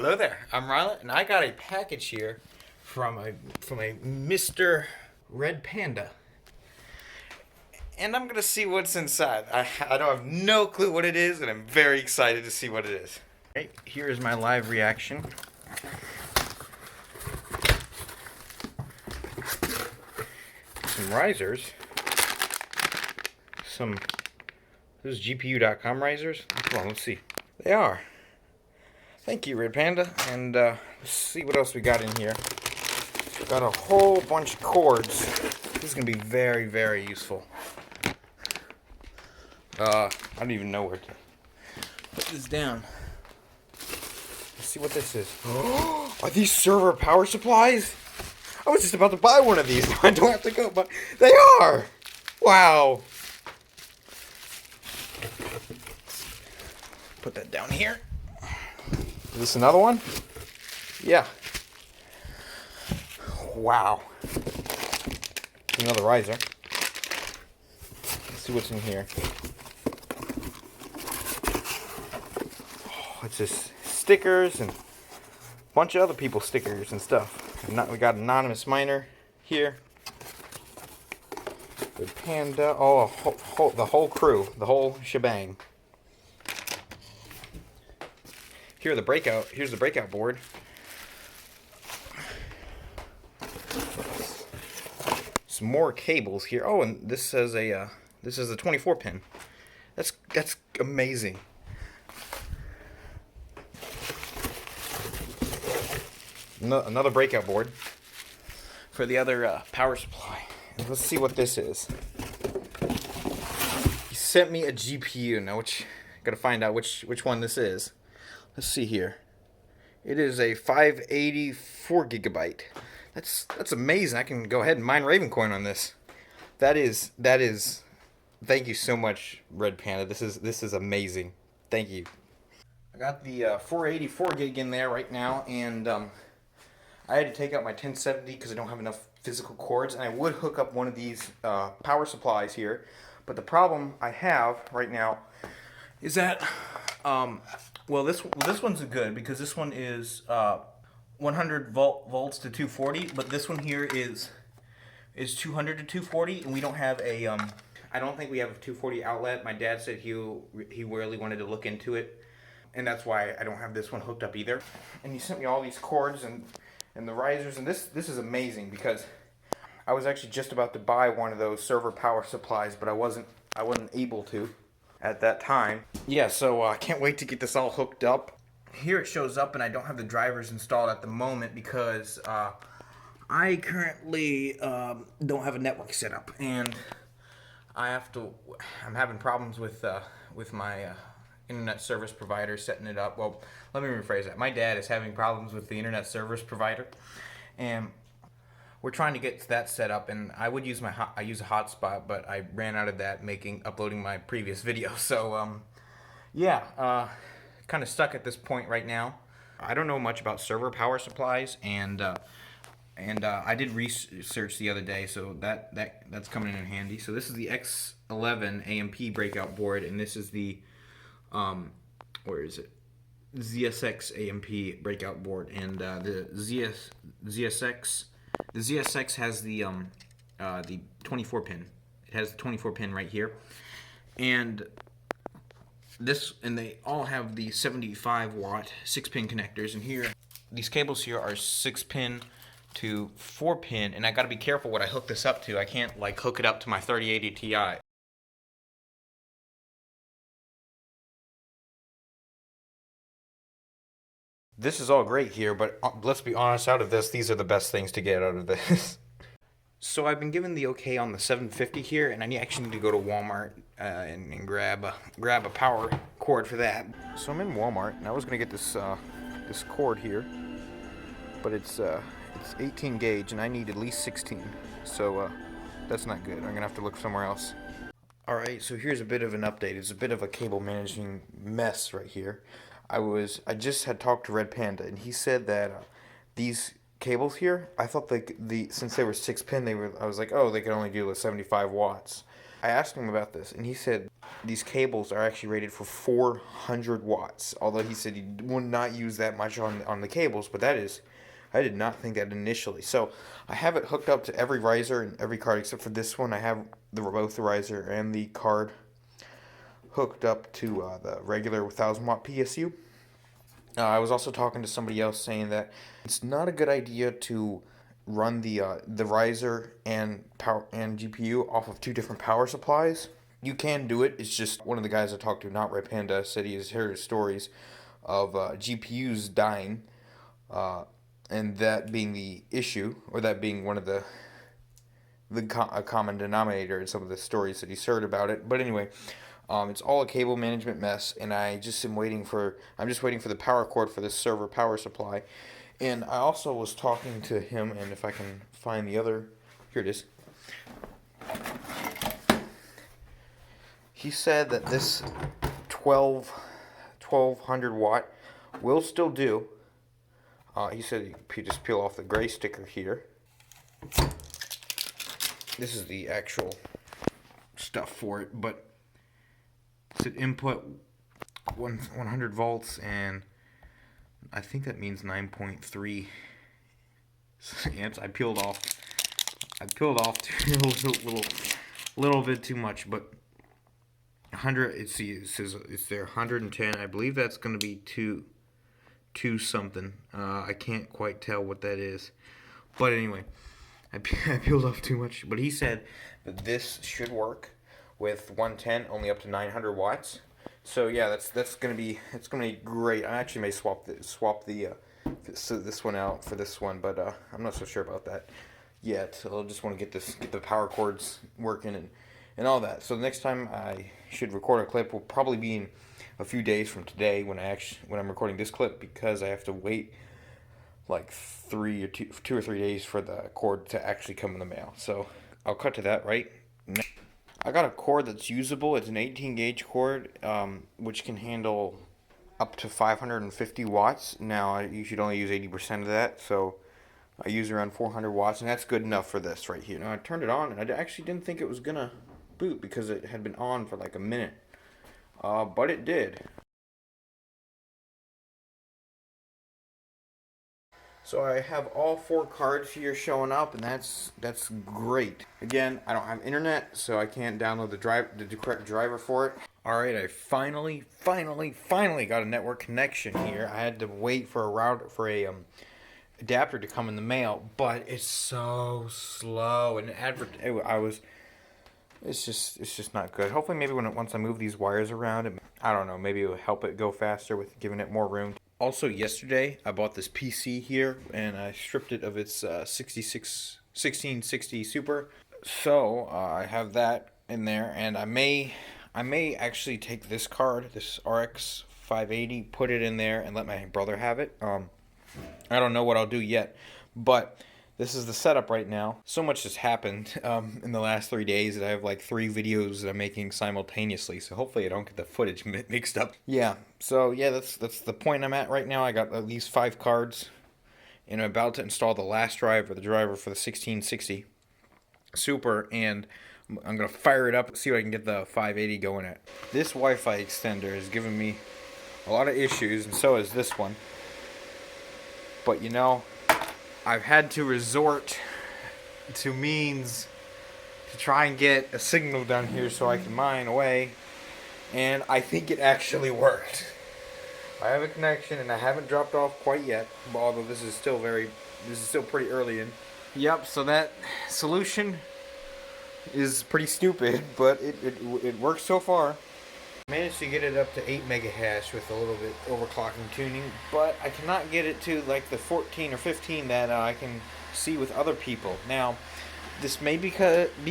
Hello there, I'm Rylan, and I got a package here from a Mr. Red Panda, and I'm gonna see what's inside. I don't have no clue what it is, and I'm very excited to see what it is. Okay, here is my live reaction. Some risers, this is GPU.com risers. Come on, let's see. They are. Thank you, Red Panda, and let's see what else we got in here. Got a whole bunch of cords. This is going to be very, very useful. I don't even know where to put this down. Let's see what this is. Are these server power supplies? I was just about to buy one of these. I don't have to go, but they are! Wow. Put that down here. Is this another one? Yeah. Wow. Another riser. Let's see what's in here. Oh, it's just stickers and a bunch of other people's stickers and stuff. We got Anonymous Miner here. Red Panda. Oh, the whole crew. The whole shebang. Here's the breakout board. Some more cables here. Oh, and this says this is a 24 pin. That's amazing. Another breakout board for the other power supply. Let's see what this is. He sent me a GPU. Now, gotta find out which one this is. Let's see here. It is a 584 gigabyte. That's amazing. I can go ahead and mine Ravencoin on this. That is. Thank you so much, Red Panda. This is amazing. Thank you. I got the 484 gig in there right now, and I had to take out my 1070 because I don't have enough physical cords, and I would hook up one of these power supplies here, but the problem I have right now is that well, this one's good because this one is 100 volts to 240, but this one here is 200 to 240, and we don't have a I don't think we have a 240 outlet. My dad said he really wanted to look into it, and that's why I don't have this one hooked up either. And he sent me all these cords and the risers, and this is amazing because I was actually just about to buy one of those server power supplies, but I wasn't able to at that time. Yeah, so I can't wait to get this all hooked up. Here it shows up, and I don't have the drivers installed at the moment because I currently don't have a network set up, and I'm having problems with my internet service provider setting it up. Well, let me rephrase that. My dad is having problems with the internet service provider, and we're trying to get that set up, and I use a hotspot, but I ran out of that uploading my previous video. So yeah, kind of stuck at this point right now. I don't know much about server power supplies, and I did research the other day, so that's coming in handy. So this is the X11 AMP breakout board, and this is the where is it? ZSX AMP breakout board, and the ZSX has the 24 pin. It has the 24 pin right here, and they all have the 75 watt 6-pin connectors. And here, these cables here are 6-pin to 4-pin, and I got to be careful what I hook this up to. I can't like hook it up to my 3080 Ti. This is all great here, but let's be honest, out of this, these are the best things to get out of this. So I've been given the okay on the 750 here, and I actually need to go to Walmart and grab a power cord for that. So I'm in Walmart, and I was gonna get this this cord here, but it's 18 gauge, and I need at least 16. So that's not good. I'm gonna have to look somewhere else. All right, so here's a bit of an update. It's a bit of a cable managing mess right here. I just had talked to Red Panda, and he said that these cables here, I thought since they were 6-pin, I was like, oh, they could only do 75 watts. I asked him about this, and he said these cables are actually rated for 400 watts. Although he said he would not use that much on the cables, but that is, I did not think that initially. So I have it hooked up to every riser and every card except for this one. I have both the riser and the card hooked up to the regular 1000 watt PSU. I was also talking to somebody else saying that it's not a good idea to run the riser and power and GPU off of two different power supplies. You can do it. It's just one of the guys I talked to, not Red Panda, said he has heard stories of GPUs dying, and that being the issue, or that being one of a common denominator in some of the stories that he's heard about it. But anyway, it's all a cable management mess, and I'm just waiting for the power cord for this server power supply. And I also was talking to him, and if I can find the other, here it is. He said that this 1200 watt will still do. He said you just peel off the gray sticker here. This is the actual stuff for it, but it said input 100 volts, and I think that means 9.3 amps. I peeled off a little bit too much, but 100. It says it's there 110. I believe that's going to be two something. I can't quite tell what that is, but anyway, I peeled off too much. But he said that this should work with 110, only up to 900 watts. So yeah, that's gonna be great. I actually may swap this one out for this one, but I'm not so sure about that yet. I'll just want to get the power cords working and all that. So the next time I should record a clip will probably be in a few days from today when I'm recording this clip, because I have to wait like 2 or 3 days for the cord to actually come in the mail. So I'll cut to that right now. I got a cord that's usable. It's an 18 gauge cord, which can handle up to 550 watts. Now, you should only use 80% of that, so I use around 400 watts, and that's good enough for this right here. Now, I turned it on, and I actually didn't think it was going to boot because it had been on for like a minute, but it did. So I have all 4 cards here showing up, and that's great. Again, I don't have internet, so I can't download the correct driver for it. Alright, I finally got a network connection here. I had to wait for a adapter to come in the mail, but it's so slow, and it's just not good. Hopefully, maybe once I move these wires around, I don't know, maybe it will help it go faster with giving it more room. Also, yesterday, I bought this PC here, and I stripped it of its 1660 Super. So, I have that in there, and I may actually take this card, this RX 580, put it in there, and let my brother have it. I don't know what I'll do yet, but this is the setup right now. So much has happened in the last 3 days that I have like 3 videos that I'm making simultaneously. So hopefully I don't get the footage mixed up. Yeah, so yeah, that's the point I'm at right now. I got at least 5 cards, and I'm about to install the last driver, the driver for the 1660 Super, and I'm going to fire it up and see what I can get the 580 going at. This Wi-Fi extender has given me a lot of issues, and so is this one. But you know, I've had to resort to means to try and get a signal down here so I can mine away, and I think it actually worked. I have a connection, and I haven't dropped off quite yet, although this is still pretty early in. Yep, so that solution is pretty stupid, but it works so far. Managed to get it up to 8 megahash with a little bit overclocking tuning, but I cannot get it to like the 14 or 15 that I can see with other people. Now, this may be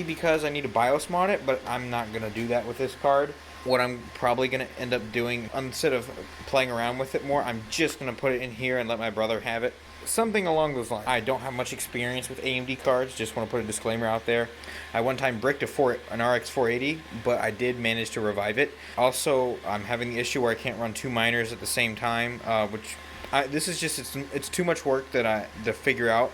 because I need to BIOS mod it, but I'm not going to do that with this card. What I'm probably going to end up doing, instead of playing around with it more, I'm just going to put it in here and let my brother have it. Something along those lines. I don't have much experience with AMD cards, just want to put a disclaimer out there. I one time bricked an RX 480, but I did manage to revive it. Also, I'm having the issue where I can't run 2 miners at the same time, it's too much work to figure out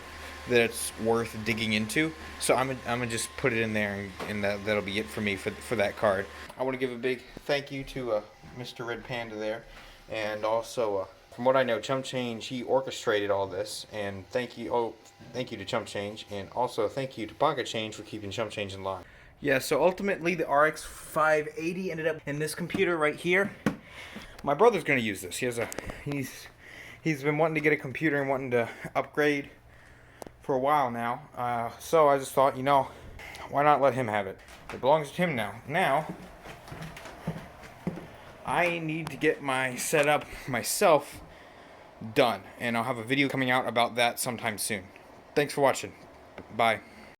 that it's worth digging into. So I'm gonna just put it in there, and that'll be it for me for that card. I want to give a big thank you to Mr. Red Panda there, and also from what I know, Chump Change, he orchestrated all this, and thank you to Chump Change, and also thank you to Pocket Change for keeping Chump Change in line. Yeah, so ultimately the RX 580 ended up in this computer right here. My brother's gonna use this. He's been wanting to get a computer and wanting to upgrade for a while now. So I just thought, why not let him have it? It belongs to him now. Now I need to get my setup myself done, and I'll have a video coming out about that sometime soon. Thanks for watching. Bye.